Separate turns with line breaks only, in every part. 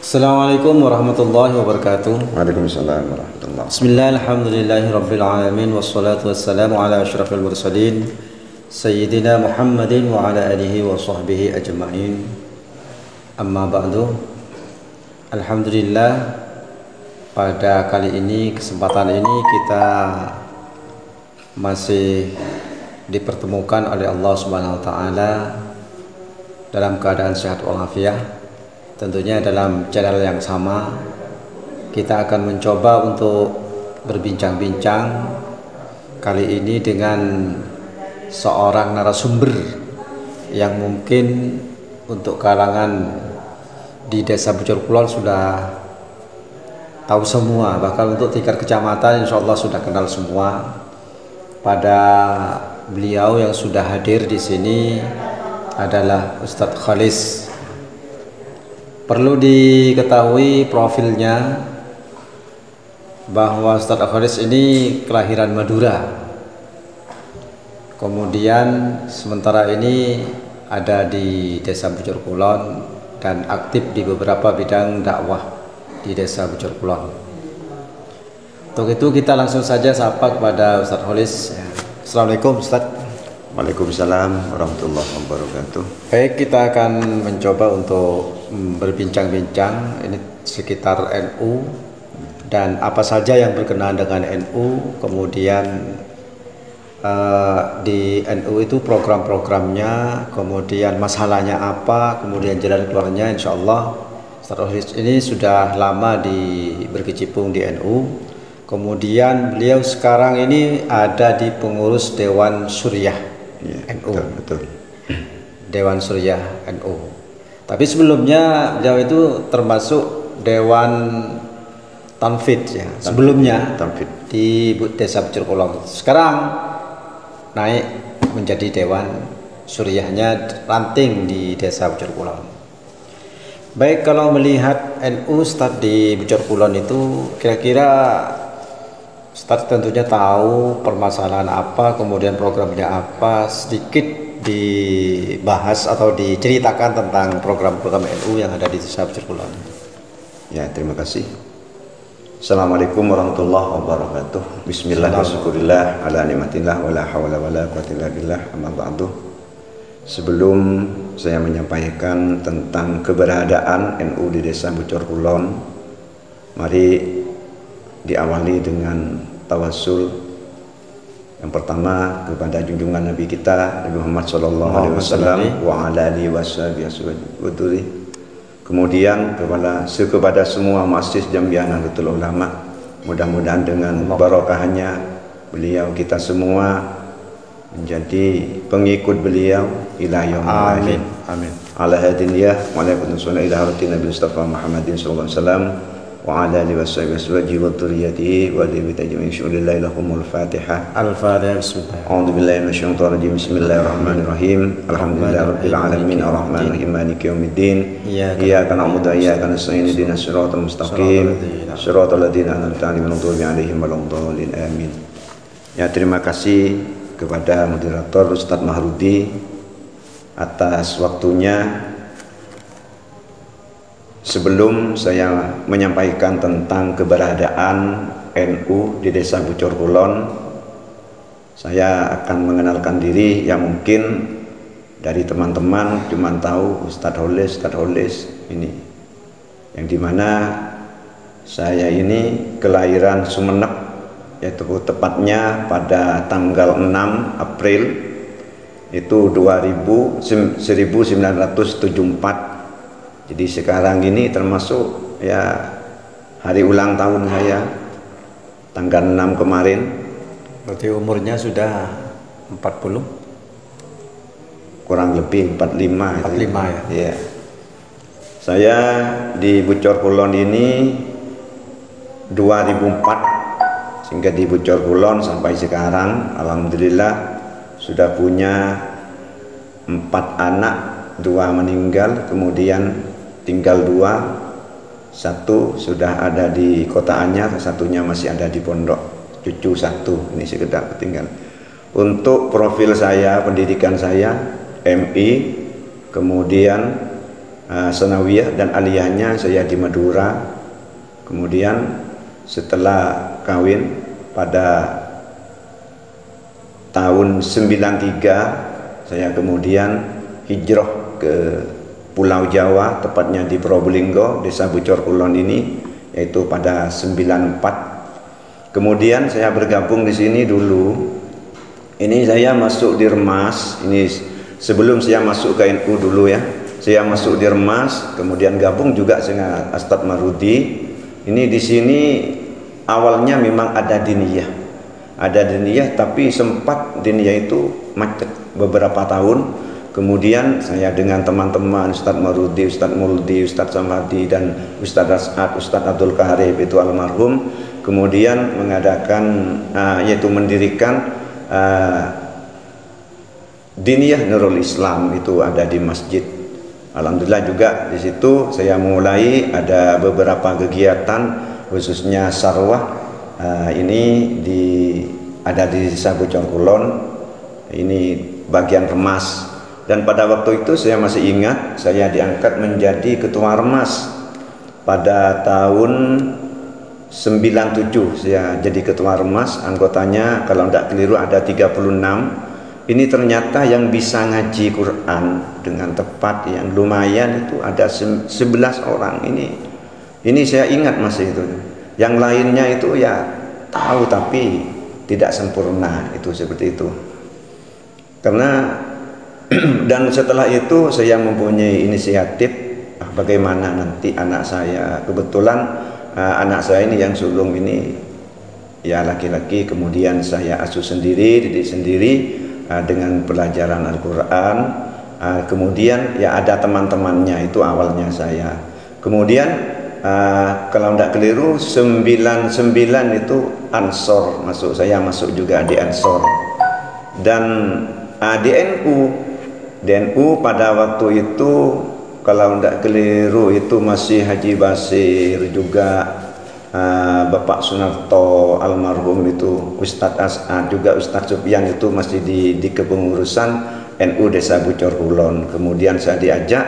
Assalamualaikum warahmatullahi wabarakatuh.
Waalaikumsalam warahmatullahi.
Bismillah, alhamdulillahi rabbil alamin, wassalatu wassalamu ala asyrafil mursalin Sayyidina Muhammadin wa ala alihi wa sahbihi ajma'in. Amma ba'du. Alhamdulillah, pada kali ini, kesempatan ini kita masih dipertemukan oleh Allah Subhanahu wa taala dalam keadaan sehat walafiat. Tentunya dalam channel yang sama kita akan mencoba untuk berbincang-bincang kali ini dengan seorang narasumber yang mungkin untuk kalangan di Desa Bujur Kulon sudah tahu semua, bahkan untuk tingkat kecamatan insya Allah sudah kenal semua. Pada beliau yang sudah hadir di sini adalah Ustadz Khalis. Perlu diketahui profilnya bahwa Ustadz Khalis ini kelahiran Madura. Kemudian sementara ini ada di Desa Bujur Kulon dan aktif di beberapa bidang dakwah di Desa Bujur Kulon. Untuk itu kita langsung saja sapa kepada Ustadz Khalis. Assalamualaikum Ustadz.
Waalaikumsalam warahmatullahi wabarakatuh.
Baik, kita akan mencoba untuk berbincang-bincang ini sekitar NU dan apa saja yang berkenaan dengan NU. Kemudian di NU itu program-programnya, kemudian masalahnya apa, kemudian jalan keluarnya. Insya Allah Ustadz ini sudah lama berkecimpung di NU. Kemudian beliau sekarang ini ada di pengurus Dewan Suriah NU.
Betul.
Dewan Suriah NU. Tapi sebelumnya beliau itu termasuk Dewan Tanfid ya. Sebelumnya
Tanfid
di Desa Bujur Kulon. Sekarang naik menjadi Dewan Suriahnya ranting di Desa Bujur Kulon. Baik, kalau melihat NU Ustadz di Bujur Kulon itu kira-kira Ustadz tentunya tahu permasalahan apa, kemudian programnya apa, sedikit dibahas atau diceritakan tentang program-program NU yang ada di Desa Bujur Kulon.
Ya, terima kasih. Assalamualaikum warahmatullahi wabarakatuh. Bismillahirrahmanirrahim. Ala nikmatillah wala hawla wala quwwata illa billah. Amma ba'du. Sebelum saya menyampaikan tentang keberadaan NU di Desa Bujur Kulon, mari diawali dengan tawassul yang pertama kepada junjungan Nabi kita Nabi Muhammad sallallahu alaihi wasallam wa ala alihi washabihi, kemudian kepada semua muassis Jam'iyah Nahdlatul Ulama. Mudah-mudahan dengan barokahnya beliau kita semua menjadi pengikut beliau ila yaumil akhir.
Amin.
Ala hadiniyah wa ala kunna ila haratin Nabi Mustafa Muhammadin sallallahu alaihi wasallam wa ala alihi washabihi wa dzurriyyatihi wa li tajmin syulillahi lahumul fatihah.
Al-Fatihah. Bismillah.
A'udzu billahi minasyaitonir rajim. Bismillahirrahmanirrahim. Alhamdulillahirabbil alamin arrahmanir rahim maliki yaumiddin. Iyyaka na'budu wa iyyaka nasta'in ihdinas siratal mustaqim. Siratal ladzina an'amta 'alaihim ghairil maghdubi 'alaihim waladdallin. Amin. Ya, terima kasih kepada moderator Ustadz Mahrudi atas waktunya. Sebelum saya menyampaikan tentang keberadaan NU di Desa Bujur Kulon, saya akan mengenalkan diri yang mungkin dari teman-teman cuma tahu Ustadz Khalis ini, yang dimana saya ini kelahiran Sumeneb, yaitu tepatnya pada tanggal 6 April itu 1974. Jadi sekarang ini termasuk ya hari ulang tahun saya tanggal 6 kemarin.
Berarti umurnya sudah 40?
Kurang lebih 45.
45 ya?
Iya. Saya di Bujur Kulon ini 2004, sehingga di Bujur Kulon sampai sekarang alhamdulillah sudah punya 4 anak, 2 meninggal, kemudian tinggal 2, 1 sudah ada di kota Anyar, satunya masih ada di Pondok, cucu 1 ini sekedar ketinggalan. Untuk profil saya, pendidikan saya MI, kemudian sanawiyah dan aliyahnya saya di Madura. Kemudian setelah kawin pada tahun 93 saya kemudian hijrah ke Pulau Jawa, tepatnya di Probolinggo, Desa Bucor Kulon ini, yaitu pada 94. Kemudian saya bergabung di sini dulu. Ini saya masuk di Remas, ini sebelum saya masuk ke NU dulu ya. Saya masuk di Remas, kemudian gabung juga dengan Ustadz Marudi. Ini di sini awalnya memang ada diniyah. Ada diniyah, tapi sempat diniyah itu macet beberapa tahun. Kemudian saya dengan teman-teman Ustadz Marudi, Ustadz Muldi, Ustadz Samadi dan Ustadz As'ad, Ustadz Abdul Karib itu almarhum, kemudian mengadakan yaitu mendirikan Diniyah Nurul Islam, itu ada di masjid. Alhamdulillah juga di situ saya mulai ada beberapa kegiatan, khususnya sarwah ini ada di Desa Bucor Kulon, ini bagian Remas. Dan pada waktu itu saya masih ingat, saya diangkat menjadi ketua Remas pada tahun 97. Saya jadi ketua Remas, anggotanya kalau tidak keliru ada 36. Ini ternyata yang bisa ngaji Quran dengan tepat yang lumayan itu ada 11 orang. Ini saya ingat masih itu. Yang lainnya itu ya tahu tapi tidak sempurna, itu seperti itu. Karena dan setelah itu saya mempunyai inisiatif bagaimana nanti anak saya, kebetulan anak saya ini yang sulung ini ya laki-laki, kemudian saya asuh sendiri, didik sendiri dengan pelajaran Al-Quran. Kemudian ya ada teman-temannya, itu awalnya saya. Kemudian kalau tidak keliru 99 itu Ansor masuk, saya masuk juga di Ansor. Dan di NU pada waktu itu kalau tidak keliru itu masih Haji Basir juga, Bapak Sunarto almarhum itu, Ustadz As'ad juga, Ustadz Sufyan itu masih di kepengurusan NU Desa Bucor Kulon. Kemudian saya diajak,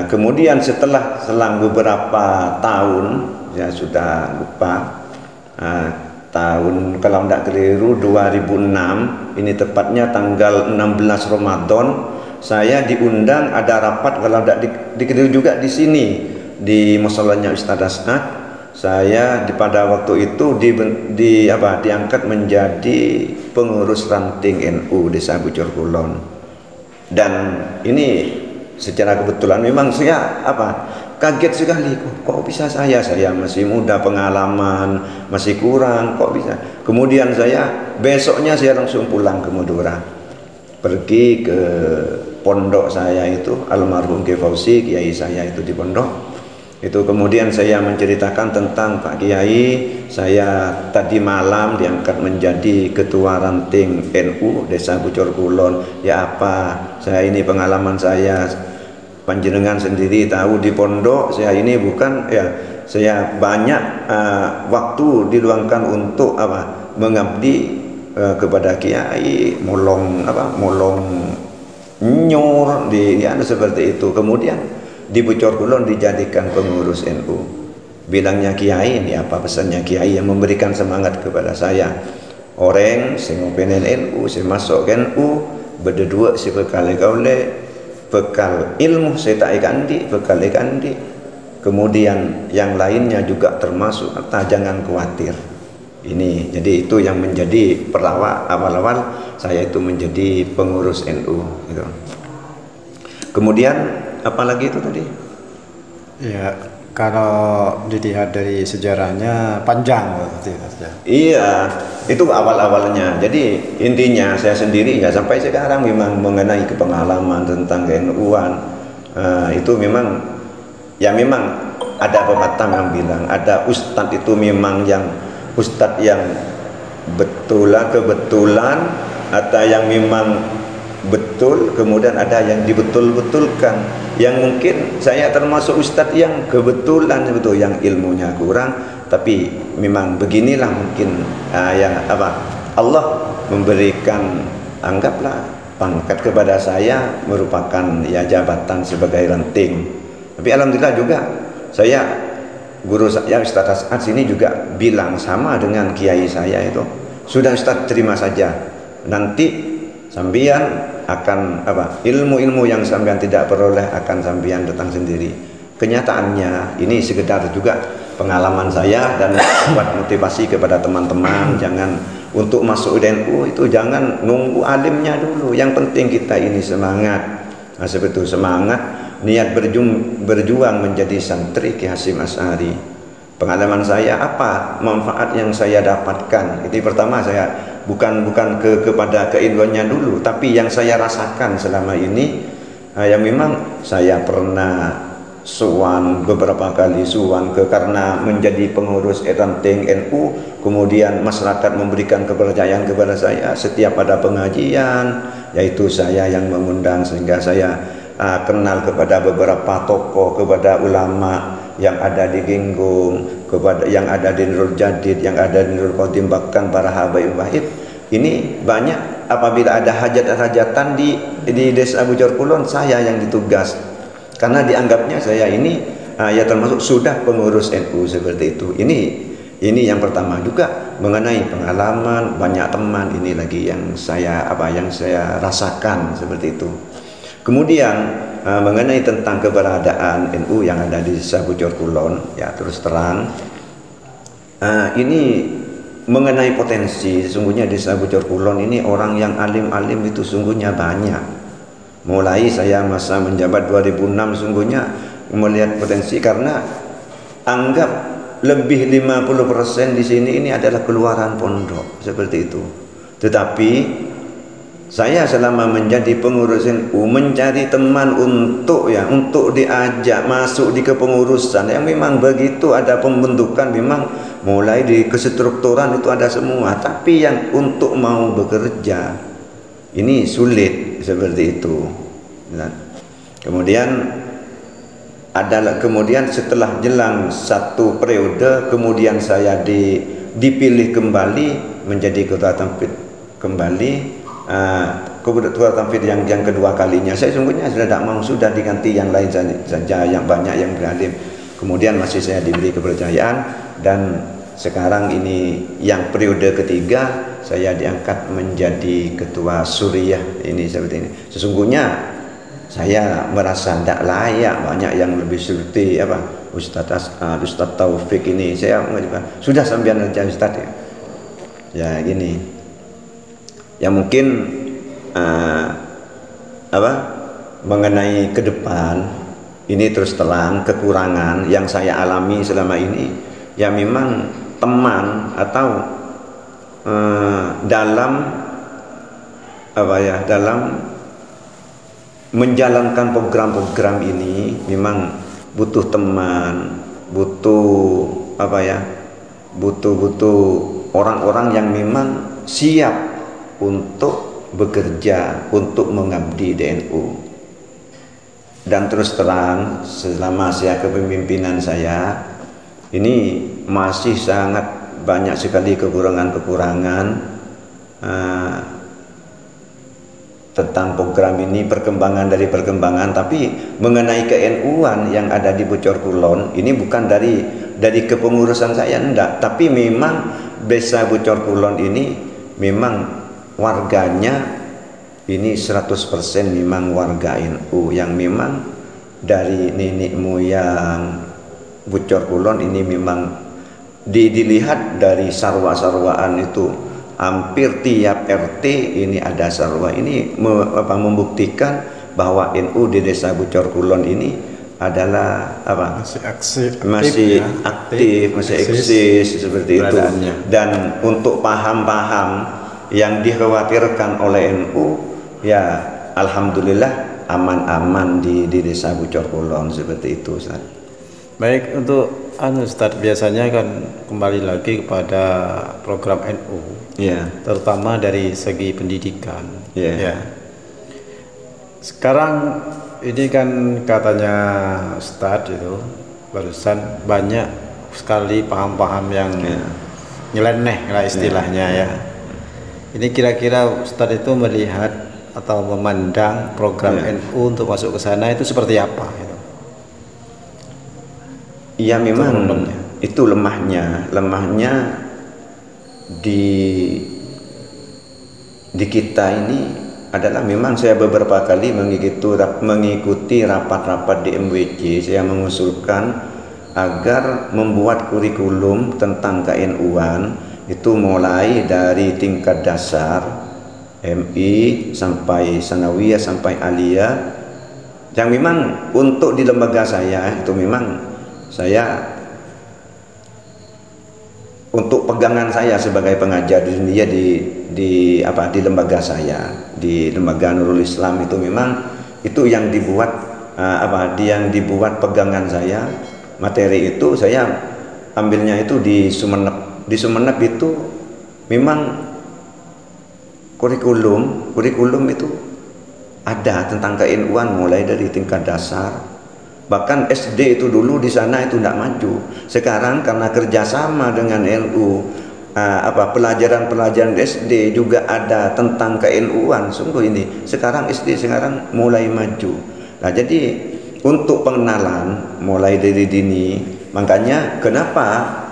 kemudian setelah selang beberapa tahun, saya sudah lupa tahun kalau tidak keliru 2006, ini tepatnya tanggal 16 Ramadan, saya diundang ada rapat, kalau tidak dikeliru juga di sini di musholanya Ustadz As'ad. Saya pada waktu itu diangkat menjadi pengurus ranting NU Desa Bucor Kulon. Dan ini secara kebetulan memang saya kaget sekali, kok bisa saya masih muda, pengalaman masih kurang, kok bisa. Kemudian besoknya saya langsung pulang ke Madura, pergi ke pondok saya itu, almarhum Kiai Fauzi, kiai saya itu di pondok itu. Kemudian saya menceritakan tentang Pak Kiai, saya tadi malam diangkat menjadi ketua ranting NU Desa Bucor Kulon. Ya saya ini pengalaman saya, panjenengan sendiri tahu di pondok saya ini bukan ya, saya banyak waktu diluangkan untuk mengabdi kepada kiai, molong nyur di seperti itu. Kemudian di Bucor Kulon dijadikan pengurus NU. Bilangnya kiai ini pesannya kiai yang memberikan semangat kepada saya. Orang sing pengen NU, sing masuk NU, berdua si bekal ilmu saya tak bekal ikandi. Kemudian yang lainnya juga termasuk, jangan khawatir. Ini jadi itu yang menjadi awal-awal saya itu menjadi pengurus NU gitu. Kemudian apalagi itu tadi?
Ya, kalau dilihat dari sejarahnya panjang berarti.
Iya, itu awal-awalnya. Jadi intinya saya sendiri ya sampai sekarang memang mengenai kepengalaman tentang NU-an itu memang ada pepatah yang bilang ada ustadz itu memang yang ustadz yang kebetulan, atau yang memang betul, kemudian ada yang dibetul-betulkan. Yang mungkin saya termasuk ustadz yang kebetulan betul, yang ilmunya kurang, tapi memang beginilah mungkin Allah memberikan, anggaplah pangkat kepada saya merupakan ya jabatan sebagai ranting. Tapi alhamdulillah juga saya, guru saya Ustaz As'ad sini juga bilang sama dengan kiai saya itu, sudah Ustaz terima saja, nanti sambian akan ilmu-ilmu yang sambian tidak peroleh akan sambian datang sendiri. Kenyataannya ini sekedar juga pengalaman saya dan buat motivasi kepada teman-teman, jangan untuk masuk NU itu jangan nunggu alimnya dulu, yang penting kita ini semangat. Nah, seperti itu, semangat niat berjuang menjadi santri Ki Hasyim Asy'ari. Pengalaman saya apa manfaat yang saya dapatkan? Itu pertama, saya bukan kepada keilmuannya dulu, tapi yang saya rasakan selama ini, yang memang saya pernah beberapa kali karena menjadi pengurus ranting NU, kemudian masyarakat memberikan kepercayaan kepada saya setiap ada pengajian, yaitu saya yang mengundang, sehingga saya kenal kepada beberapa tokoh, kepada ulama yang ada di Ginggung, kepada yang ada di Nurul Jadid, yang ada di Nurul Qadim, bahkan para habaib. Ini banyak apabila ada hajat-hajatan di Desa Bujur Kulon, saya yang ditugas, karena dianggapnya saya ini ya termasuk sudah pengurus NU seperti itu. Ini yang pertama. Juga mengenai pengalaman banyak teman, ini lagi yang saya rasakan seperti itu. Kemudian mengenai tentang keberadaan NU yang ada di Desa Bujur Kulon, ya terus terang ini mengenai potensi, sesungguhnya Desa Bujur Kulon ini orang yang alim-alim itu sungguhnya banyak. Mulai saya masa menjabat 2006 sungguhnya melihat potensi, karena anggap lebih 50% di sini ini adalah keluaran pondok seperti itu. Tetapi saya selama menjadi pengurus NU mencari teman untuk diajak masuk di kepengurusan yang memang begitu ada pembentukan, memang mulai di kestrukturan itu ada semua, tapi yang untuk mau bekerja ini sulit seperti itu. Nah, kemudian setelah jelang satu periode, kemudian saya dipilih kembali menjadi ketua tanfidz kembali, ketua tanfidz yang kedua kalinya. Saya sungguhnya sudah tidak mau, sudah diganti yang lain saja, yang banyak yang beralim. Kemudian masih saya diberi kepercayaan, dan sekarang ini yang periode ketiga saya diangkat menjadi ketua Suriah ini seperti ini. Sesungguhnya saya merasa tidak layak, banyak yang lebih seperti Ustaz Taufik ini. Saya sudah sambian aja Ustaz ya gini. Ya mungkin mengenai ke depan ini terus terang kekurangan yang saya alami selama ini, ya memang teman atau dalam menjalankan program-program ini memang butuh teman, butuh orang-orang yang memang siap untuk bekerja, untuk mengabdi di NU. Dan terus terang selama saya kepemimpinan saya ini masih sangat banyak sekali kekurangan-kekurangan tentang program ini, perkembangan, tapi mengenai ke-NU-an yang ada di Bujur Kulon ini bukan dari kepengurusan saya, enggak, tapi memang Desa Bujur Kulon ini memang warganya ini 100% memang warga NU yang memang dari nenek moyang Bujur Kulon ini memang dilihat dari sarwa-sarwaan itu hampir tiap RT ini ada sarwa. Ini membuktikan bahwa NU di Desa Bujur Kulon ini adalah masih aktif, masih eksis seperti itu. Dan untuk paham-paham yang dikhawatirkan oleh NU, ya alhamdulillah aman-aman di Desa Bujur Kulon seperti itu, Ustaz.
Baik, untuk Ustaz, biasanya kan kembali lagi kepada program NU, terutama dari segi pendidikan. Sekarang ini kan katanya Ustaz itu barusan banyak sekali paham-paham yang nyeleneh lah istilahnya ya. Ini kira-kira Ustaz itu melihat atau memandang program NU untuk masuk ke sana itu seperti apa? Gitu.
Ya memang itu lemahnya di kita ini adalah memang saya beberapa kali mengikuti rapat-rapat di MWC. Saya mengusulkan agar membuat kurikulum tentang KNU-an itu mulai dari tingkat dasar MI sampai sanawiyah sampai aliyah, yang memang untuk di lembaga saya itu memang saya untuk pegangan saya sebagai pengajar di dunia di lembaga saya, di lembaga Nurul Islam itu memang itu yang dibuat yang dibuat pegangan saya. Materi itu saya ambilnya itu di Sumeneb. Di Sumeneb itu memang kurikulum itu ada tentang KNU-an mulai dari tingkat dasar. Bahkan SD itu dulu di sana itu tidak maju. Sekarang karena kerjasama dengan NU, pelajaran SD juga ada tentang KNU-an. Sungguh ini sekarang SD sekarang mulai maju. Nah, jadi untuk pengenalan mulai dari dini, makanya kenapa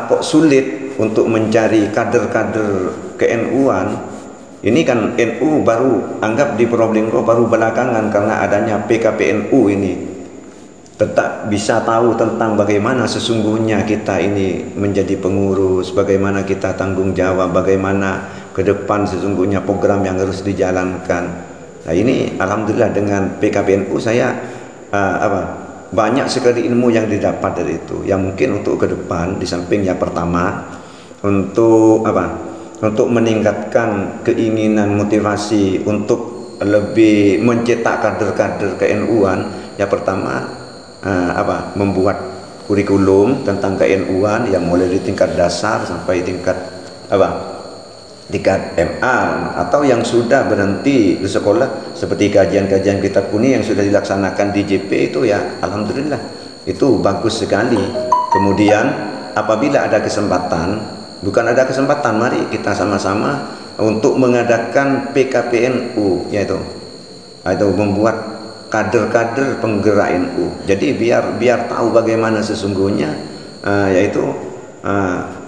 kok sulit untuk mencari kader-kader KNU-an. Ini kan NU baru anggap di Probolinggo baru belakangan karena adanya PKPNU ini. Tetap bisa tahu tentang bagaimana sesungguhnya kita ini menjadi pengurus, bagaimana kita tanggung jawab, bagaimana ke depan sesungguhnya program yang harus dijalankan. Nah, ini alhamdulillah dengan PKPNU saya banyak sekali ilmu yang didapat dari itu. Yang mungkin untuk ke depan di samping yang pertama untuk meningkatkan keinginan motivasi untuk lebih mencetak kader-kader KNU-an, yang pertama membuat kurikulum tentang KNU-an yang mulai di tingkat dasar sampai tingkat MA, atau yang sudah berhenti di sekolah seperti kajian-kajian kitab kuning yang sudah dilaksanakan di JP itu, ya alhamdulillah itu bagus sekali. Kemudian apabila ada kesempatan, mari kita sama-sama untuk mengadakan PKPNU, yaitu membuat kader-kader penggerak NU. Jadi biar tahu bagaimana sesungguhnya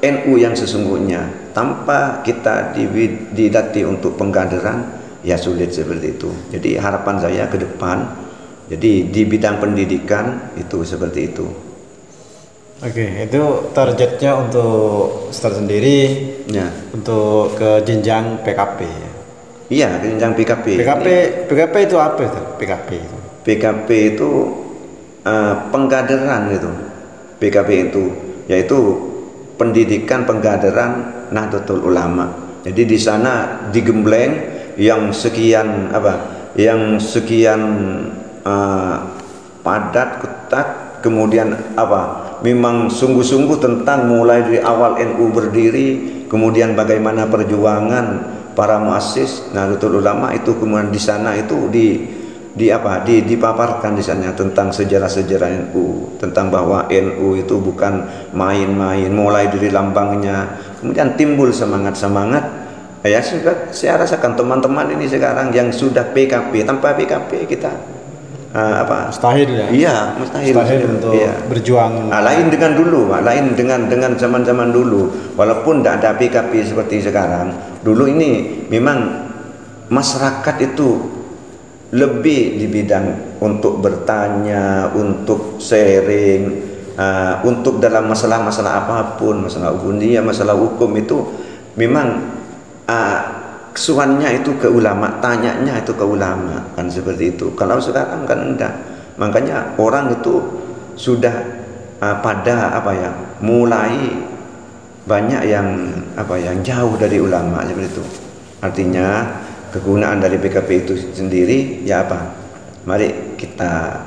NU yang sesungguhnya. Tanpa kita dilatih untuk pengkaderan, ya sulit seperti itu. Jadi harapan saya ke depan, jadi di bidang pendidikan itu seperti itu.
Oke, itu targetnya untuk Ustaz sendiri, ya, untuk ke jenjang PKP.
Iya, ke jenjang PKP.
PKP itu apa itu? PKP
itu pengkaderan gitu. PKP itu yaitu pendidikan pengkaderan Nahdlatul Ulama. Jadi di sana digembleng yang sekian padat, ketat, kemudian memang sungguh-sungguh tentang mulai dari awal NU berdiri, kemudian bagaimana perjuangan para muassis Nahdlatul Ulama itu, kemudian di sana itu dipaparkan di sana tentang sejarah-sejarah NU, tentang bahwa NU itu bukan main-main, mulai dari lambangnya, kemudian timbul semangat-semangat. Ya, saya rasakan teman-teman ini sekarang yang sudah PKP, tanpa PKP kita
mustahil ya.
Iya, mustahil
untuk berjuang.
Lain dengan dulu, lain dengan zaman-zaman dulu. Walaupun tidak ada PKP seperti sekarang, dulu ini memang masyarakat itu lebih di bidang untuk bertanya, untuk sharing, untuk dalam masalah-masalah apapun, masalah ubudiyah, masalah hukum itu memang kesuannya itu ke ulama, tanyanya itu ke ulama, kan seperti itu. Kalau sekarang kan enggak. Makanya orang itu sudah mulai banyak yang jauh dari ulama seperti itu. Artinya kegunaan dari PKP itu sendiri mari kita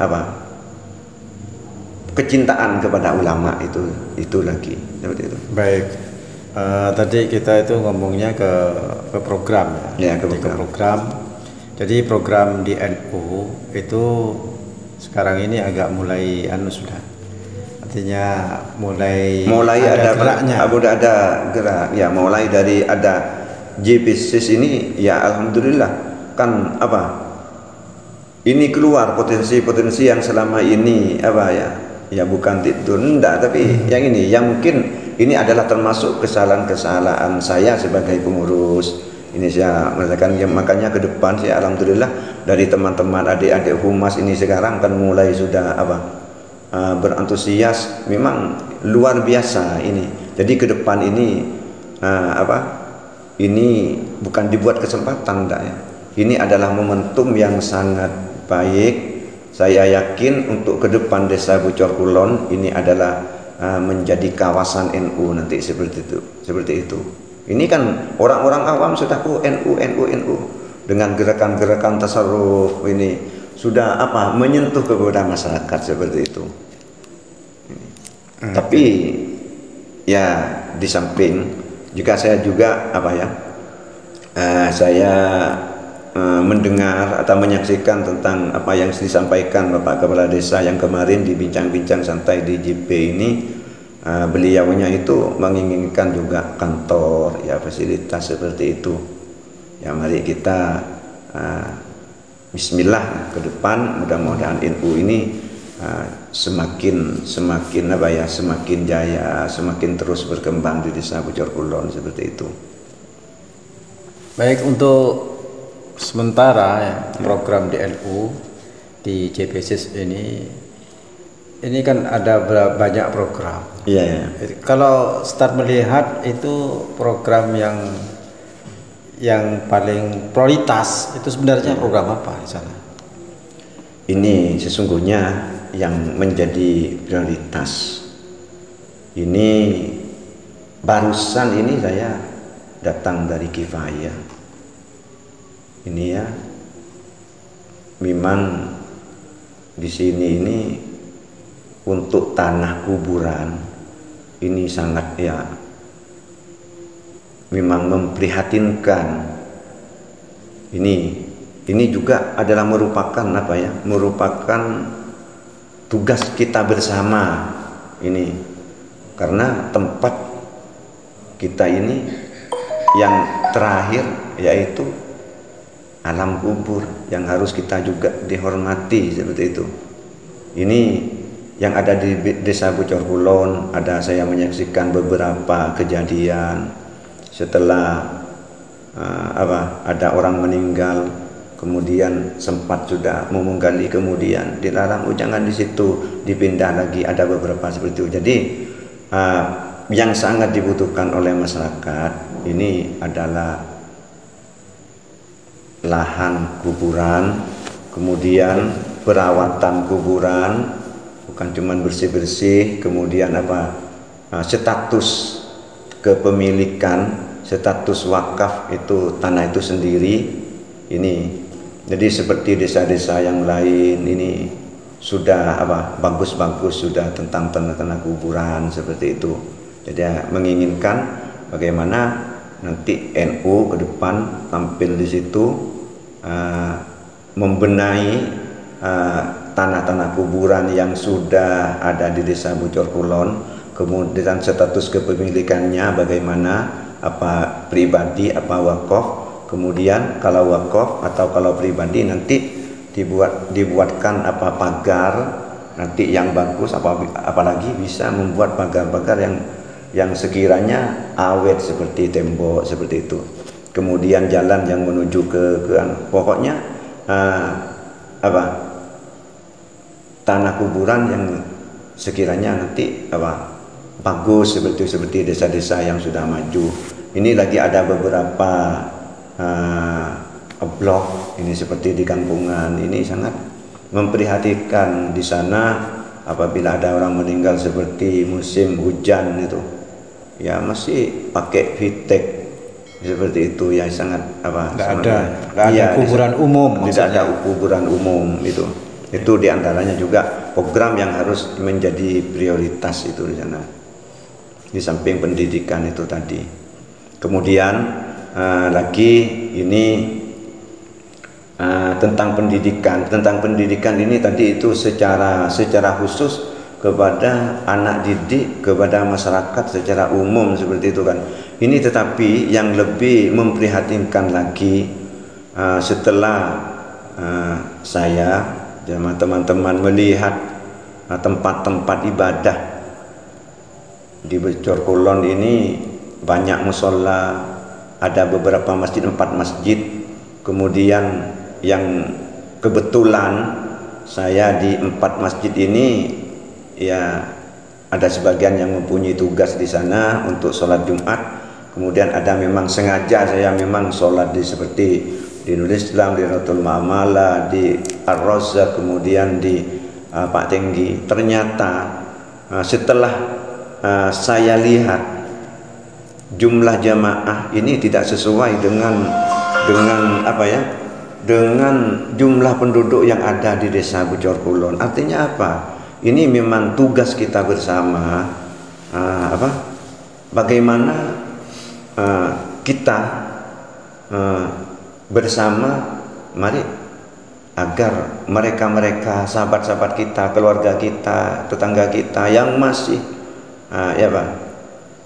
kecintaan kepada ulama itu lagi seperti itu.
Baik. Tadi kita itu ngomongnya ke program ya, ke program. Jadi program di NU itu sekarang ini agak mulai sudah. Artinya mulai ada geraknya.
Ada gerak ya, mulai dari ada JPSIS ini, ya alhamdulillah kan ini keluar potensi-potensi yang selama ini Ya bukan tidur, enggak, tapi yang ini, yang mungkin ini adalah termasuk kesalahan-kesalahan saya sebagai pengurus. Ini saya merasakan, ya, makanya ke depan saya alhamdulillah dari teman-teman adik-adik humas ini sekarang kan mulai sudah berantusias, memang luar biasa ini. Jadi ke depan ini ini bukan dibuat kesempatan, enggak ya. Ini adalah momentum yang sangat baik. Saya yakin untuk ke depan Desa Bocor Kulon ini adalah menjadi kawasan NU nanti seperti itu. Ini kan orang-orang awam sudah NU dengan gerakan-gerakan tasarruf ini sudah menyentuh kepada masyarakat seperti itu. Tapi ya di samping juga saya juga saya mendengar atau menyaksikan tentang apa yang disampaikan Bapak Kepala Desa yang kemarin di bincang-bincang santai di JP ini. Beliaunya itu menginginkan juga kantor, ya fasilitas seperti itu. Ya mari kita Bismillah ke depan, mudah-mudahan NU ini semakin jaya, semakin terus berkembang di Desa Bocor Kulon seperti itu.
Baik, untuk sementara ya, program di NU di JPSIS ini kan ada banyak program.
Iya.
Kalau start melihat itu program yang paling prioritas itu sebenarnya program apa di sana?
Ini sesungguhnya yang menjadi prioritas. Ini barusan ini saya datang dari Kifayah. Ini ya, memang di sini ini untuk tanah kuburan ini sangat ya memang memprihatinkan. Ini juga adalah merupakan tugas kita bersama ini, karena tempat kita ini yang terakhir yaitu alam kubur yang harus kita juga dihormati seperti itu. Ini yang ada di Desa Bocor Kulon, saya menyaksikan beberapa kejadian setelah ada orang meninggal, kemudian sempat sudah mau menggali, kemudian dilarang, jangan di situ, dipindah lagi, ada beberapa seperti itu. Jadi yang sangat dibutuhkan oleh masyarakat ini adalah lahan kuburan, kemudian perawatan kuburan, bukan cuma bersih-bersih, kemudian status kepemilikan, status wakaf itu tanah itu sendiri. Ini jadi seperti desa-desa yang lain ini sudah bagus-bagus sudah tentang tanah-tanah kuburan seperti itu. Jadi menginginkan bagaimana nanti NU ke depan tampil di situ, membenahi tanah-tanah kuburan yang sudah ada di Desa Bocor Kulon, kemudian status kepemilikannya bagaimana, apa pribadi, apa wakaf, kemudian kalau wakaf atau kalau pribadi nanti dibuatkan pagar nanti yang bagus, apalagi bisa membuat pagar-pagar yang sekiranya awet seperti tembok seperti itu. Kemudian jalan yang menuju ke pokoknya tanah kuburan yang sekiranya nanti bagus seperti desa-desa yang sudah maju. Ini lagi ada beberapa blok ini seperti di kampungan ini sangat memprihatinkan. Di sana apabila ada orang meninggal seperti musim hujan itu ya masih pakai vitek seperti itu ya, sangat
nggak ada kuburan umum,
tidak ada kuburan umum itu diantaranya juga program yang harus menjadi prioritas itu di sana, di samping pendidikan itu tadi. Kemudian lagi ini tentang pendidikan ini tadi itu secara khusus kepada anak didik, kepada masyarakat secara umum seperti itu kan. Ini tetapi yang lebih memprihatinkan lagi setelah saya sama teman-teman melihat tempat-tempat ibadah di Bocor Kulon ini banyak musola, ada beberapa masjid, 4 masjid. Kemudian yang kebetulan saya di 4 masjid ini ya ada sebagian yang mempunyai tugas di sana untuk sholat Jumat. Kemudian ada memang sengaja saya memang sholat di seperti di Nurul Islam, di Ratul Ma'amala, di Ar-Raza, kemudian di Pak Tenggi. Ternyata setelah saya lihat jumlah jamaah ini tidak sesuai dengan dengan jumlah penduduk yang ada di desa Bocor Kulon. Artinya apa? Ini memang tugas kita bersama, bagaimana kita bersama, mari agar mereka-mereka, sahabat-sahabat kita, keluarga kita, tetangga kita yang masih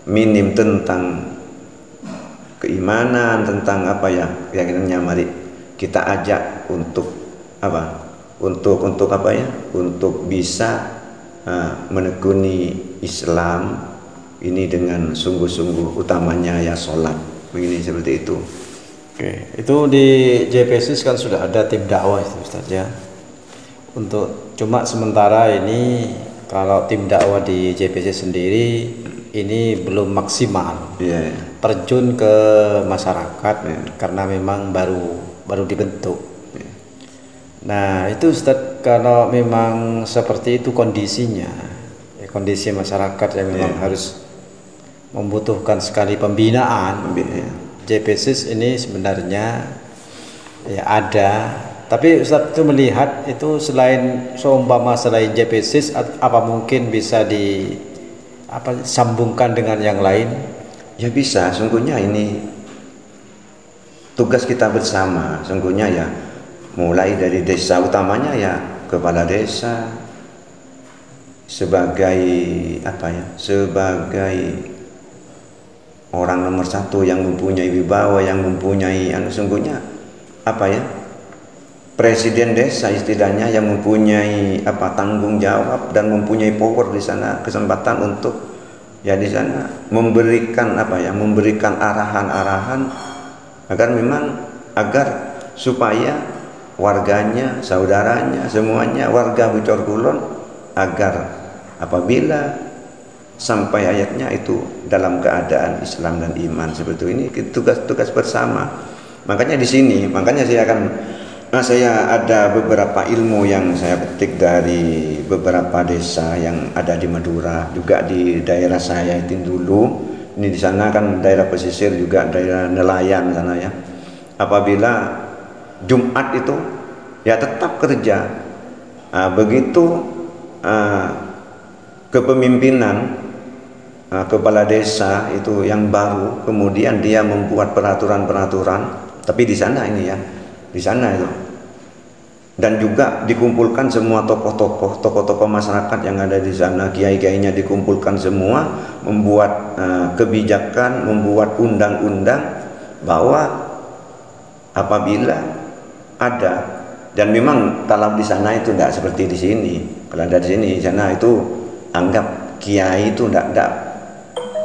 minim tentang keimanan, tentang keyakinannya, mari kita ajak untuk untuk bisa menekuni Islam ini dengan sungguh-sungguh, utamanya ya sholat, begini seperti itu.
Oke, itu di JPSIS kan sudah ada tim dakwah itu Ustaz ya. Untuk cuma sementara ini kalau tim dakwah di JPSIS sendiri ini belum maksimal terjun ke masyarakat karena memang baru dibentuk. Nah itu Ustaz, kalau memang seperti itu kondisinya, kondisi masyarakat yang memang harus membutuhkan sekali pembinaan. JPSIS ini sebenarnya ya ada, tapi Ustaz itu melihat itu selain JPSIS apa mungkin bisa sambungkan dengan yang lain?
Ya bisa, sungguhnya ini tugas kita bersama, sungguhnya ya, mulai dari desa, utamanya ya kepala desa sebagai sebagai orang nomor 1 yang mempunyai wibawa, yang mempunyai sungguhnya presiden desa istilahnya, yang mempunyai tanggung jawab dan mempunyai power di sana, kesempatan untuk ya di sana memberikan memberikan arahan-arahan agar supaya warganya, saudaranya, semuanya warga Bocor Kulon, agar apabila sampai ayatnya itu dalam keadaan Islam dan iman seperti ini, tugas bersama. Makanya di sini, saya ada beberapa ilmu yang saya petik dari beberapa desa yang ada di Madura, juga di daerah saya itu dulu. Ini di sana kan daerah pesisir, juga daerah nelayan sana ya. Apabila Jumat itu ya tetap kerja. Begitu kepemimpinan kepala desa itu yang baru, kemudian dia membuat peraturan-peraturan, tapi di sana di sana itu, dan juga dikumpulkan semua tokoh-tokoh masyarakat yang ada di sana, kiai-kiainya dikumpulkan semua, membuat kebijakan, membuat undang-undang bahwa apabila ada, dan memang kalau di sana itu tidak seperti di sini. Kalau ada di sini, di sana itu anggap kiai itu tidak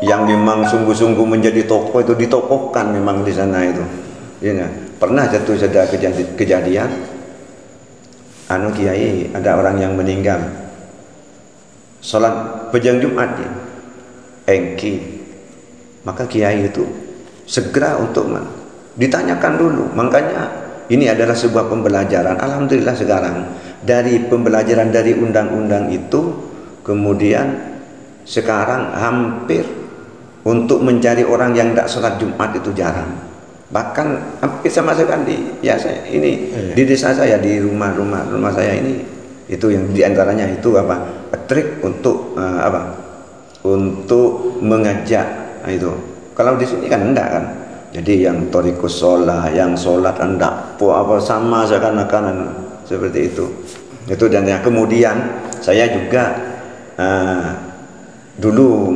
yang memang sungguh-sungguh menjadi tokoh itu ditokohkan memang di sana itu. Ya, pernah ada kejadian kiai, ada orang yang meninggal sholat pejang Jumat ya, maka kiai itu segera untuk ditanyakan dulu. Makanya ini adalah sebuah pembelajaran. Alhamdulillah sekarang dari pembelajaran dari undang-undang itu, kemudian sekarang hampir untuk mencari orang yang tidak sholat Jumat itu jarang. Bahkan hampir sama sekali di desa saya, di rumah saya ini, itu yang diantaranya itu trik untuk untuk mengajak itu. Kalau di sini kan enggak kan. Jadi yang thorikus sholat, yang sholat enggak sama seakan-akan seperti itu. Itu, dan yang kemudian saya juga dulu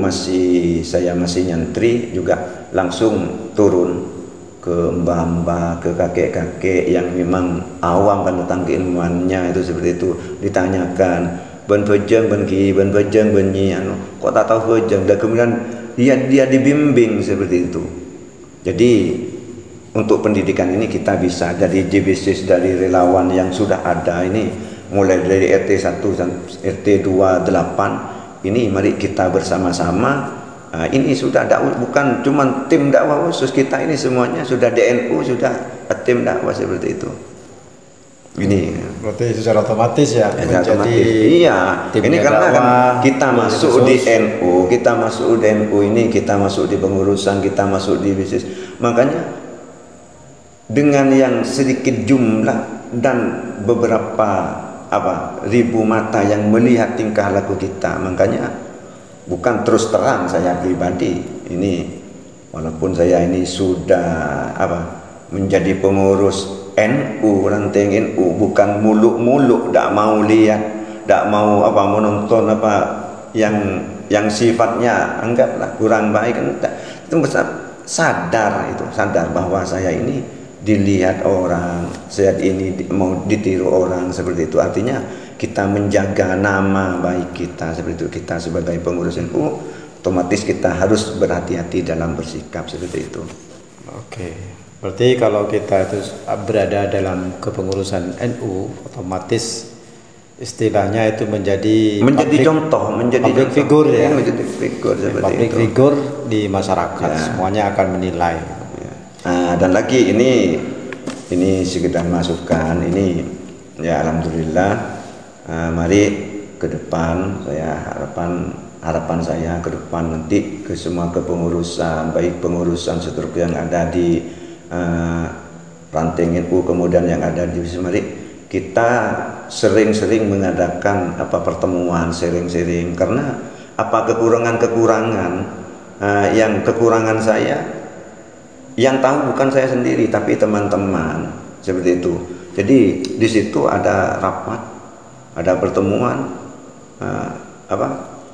saya masih nyantri juga langsung turun ke mbah-mbah, ke kakek-kakek yang memang awam kan tentang keilmuannya itu, seperti itu, ditanyakan ben pejeng ben ki ben pejeng ben nyi anu kok tak tahu pejeng, dan kemudian dia dibimbing seperti itu. Jadi untuk pendidikan ini kita bisa dari JBC, dari relawan yang sudah ada ini, mulai dari RT 1 RT 28 ini, mari kita bersama-sama. Ini sudah dakwah, bukan cuma tim dakwah khusus, kita ini semuanya sudah DNU, sudah tim dakwah seperti itu. Ini
berarti secara otomatis ya menjadi
iya. Ini karena kan kita masuk di NU, kita masuk di NU ini, kita masuk di pengurusan, kita masuk di bisnis. Makanya dengan yang sedikit jumlah dan beberapa ribu mata yang melihat tingkah laku kita, makanya bukan terus terang saya pribadi ini, walaupun saya ini sudah menjadi pengurus NU, ranting NU, bukan muluk-muluk, tak mau lihat, tak mau menonton yang sifatnya anggaplah kurang baik, enggak. Itu sadar bahwa saya ini dilihat orang, saya ini mau ditiru orang seperti itu. Artinya kita menjaga nama baik kita seperti itu. Kita sebagai pengurus NU otomatis kita harus berhati-hati dalam bersikap seperti itu.
Oke, berarti kalau kita itu berada dalam kepengurusan NU, otomatis istilahnya itu menjadi
contoh, menjadi
public figure ya,
menjadi figur seperti
public
itu.
figure di masyarakat,
Ya.
semuanya akan menilai.
Dan lagi ini sekedar masukan ini, ya alhamdulillah. Mari ke depan harapan saya ke depan nanti ke semua kepengurusan, baik pengurusan struktur yang ada di ranting NU, kemudian yang ada di mari kita sering-sering mengadakan pertemuan, sharing-sharing, karena kekurangan yang kekurangan saya yang tahu bukan saya sendiri tapi teman-teman seperti itu. Jadi di situ ada rapat, ada pertemuan,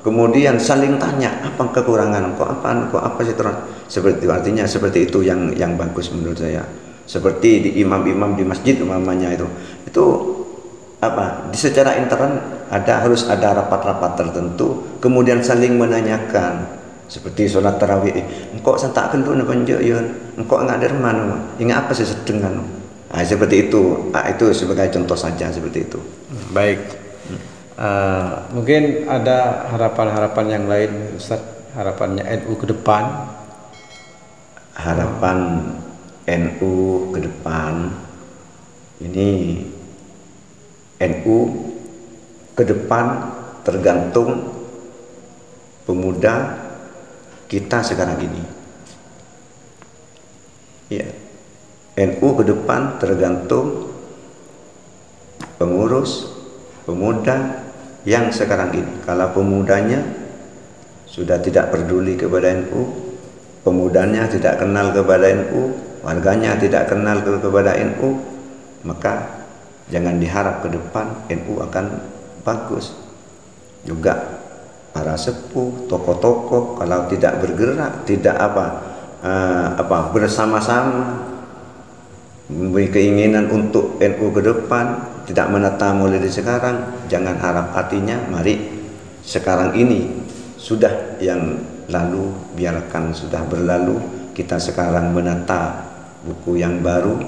kemudian saling tanya apa kekurangan, kok apa sih terus seperti itu. Artinya seperti itu yang bagus menurut saya. Seperti di imam-imam di masjid umpamanya itu secara intern harus ada rapat-rapat tertentu, kemudian saling menanyakan. Seperti sholat tarawih, engkau santak kendun apa njoyon, engkau ngader mana, ingat apa sih sedengan. Seperti itu. Itu sebagai contoh saja seperti itu.
Baik. Mungkin ada harapan-harapan yang lain, Ustaz, harapannya NU ke depan.
Harapan NU ke depan ini, NU ke depan tergantung pemuda kita sekarang ini. Ya. NU ke depan tergantung pengurus pemuda yang sekarang ini. Kalau pemudanya sudah tidak peduli kepada NU, pemudanya tidak kenal kepada NU, warganya tidak kenal kepada NU, maka jangan diharap ke depan NU akan bagus. Juga para sepuh, tokoh-tokoh kalau tidak bergerak, tidak bersama-sama memberi keinginan untuk NU ke depan, tidak menata mulai dari sekarang, jangan harap. Artinya mari sekarang ini sudah yang lalu biarkan sudah berlalu, kita sekarang menata buku yang baru.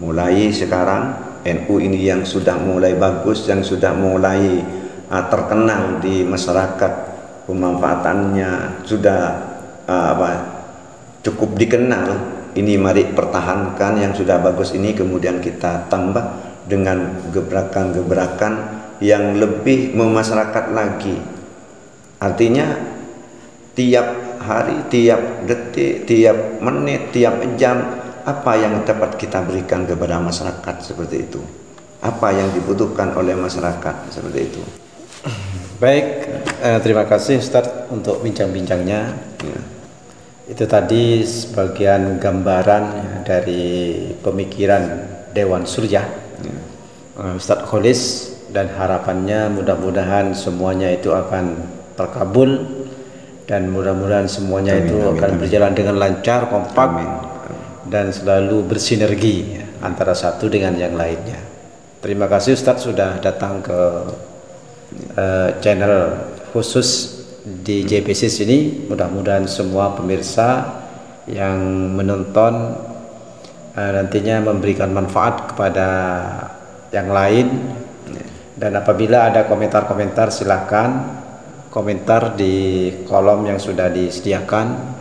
Mulai sekarang NU ini yang sudah mulai bagus, yang sudah mulai terkenal di masyarakat, pemanfaatannya sudah cukup dikenal. Ini mari pertahankan yang sudah bagus ini, kemudian kita tambah dengan gebrakan-gebrakan yang lebih memasyarakat lagi. Artinya tiap hari, tiap detik, tiap menit, tiap jam, apa yang dapat kita berikan kepada masyarakat seperti itu, apa yang dibutuhkan oleh masyarakat seperti itu.
Baik, terima kasih Ustadz untuk bincang-bincangnya.
Ya.
Itu tadi sebagian gambaran dari pemikiran Dewan Suriah, Ustadz Kholis, dan harapannya mudah-mudahan semuanya itu akan terkabul dan mudah-mudahan semuanya akan berjalan dengan lancar, kompak, dan selalu bersinergi antara satu dengan yang lainnya. Terima kasih Ustadz sudah datang ke channel khusus di JPSIS ini. Mudah-mudahan semua pemirsa yang menonton nantinya memberikan manfaat kepada yang lain. Dan apabila ada komentar-komentar, silahkan komentar di kolom yang sudah disediakan.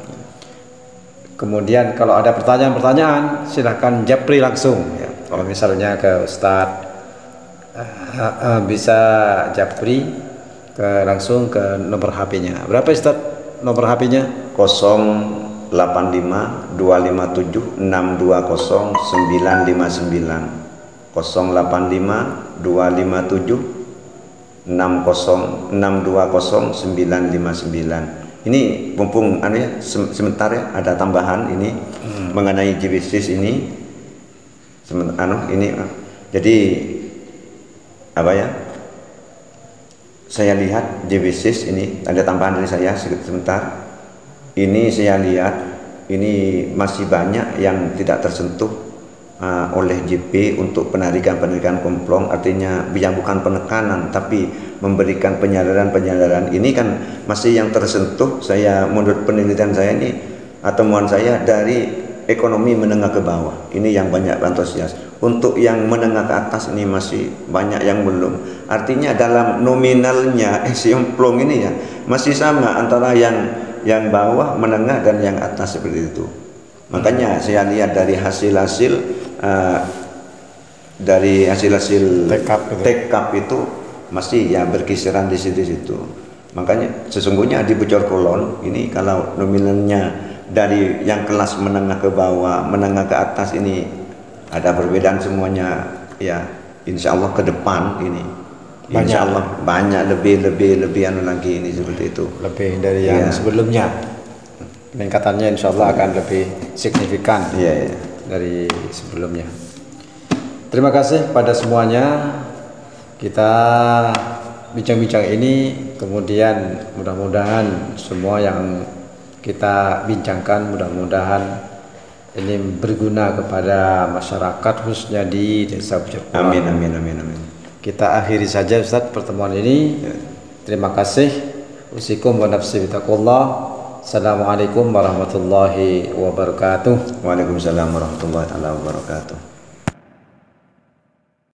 Kemudian kalau ada pertanyaan-pertanyaan, silahkan japri langsung ya. Kalau misalnya ke Ustadz bisa japri langsung ke nomor HP-nya. Berapa Ustadz nomor HP-nya?
085 257 620 959. 085 257 620 959. Ini mumpung sebentar ya, ada tambahan ini mengenai JPSIS ini. Jadi apa ya? Saya lihat JPSIS ini ada tambahan dari saya sebentar. Ini saya lihat ini masih banyak yang tidak tersentuh oleh JP untuk penarikan komplong, artinya yang bukan penekanan tapi memberikan penyadaran. Ini kan masih yang tersentuh. Saya menurut penelitian saya ini temuan saya dari ekonomi menengah ke bawah ini yang banyak antusias. Untuk yang menengah ke atas ini masih banyak yang belum. Artinya dalam nominalnya komplong ini ya masih sama antara yang bawah, menengah dan yang atas seperti itu. Makanya saya lihat dari hasil tekap itu masih ya berkisaran di situ. Makanya sesungguhnya di Bocor Kulon ini kalau nominalnya dari yang kelas menengah ke bawah, menengah ke atas ini ada perbedaan semuanya ya. Insya Allah ke depan ini Insya Allah banyak lebih lagi ini seperti itu.
Lebih dari yang sebelumnya. Peningkatannya insya Allah akan lebih signifikan dari sebelumnya. Terima kasih pada semuanya. Kita bincang-bincang ini, kemudian mudah-mudahan semua yang kita bincangkan mudah-mudahan ini berguna kepada masyarakat khususnya di Desa Bocor Kulon.
Amin.
Kita akhiri saja Ustadz pertemuan ini. Terima kasih. Usikum wa nafsi bitaqullah. Assalamualaikum warahmatullahi wabarakatuh.
Waalaikumsalam warahmatullahi wabarakatuh.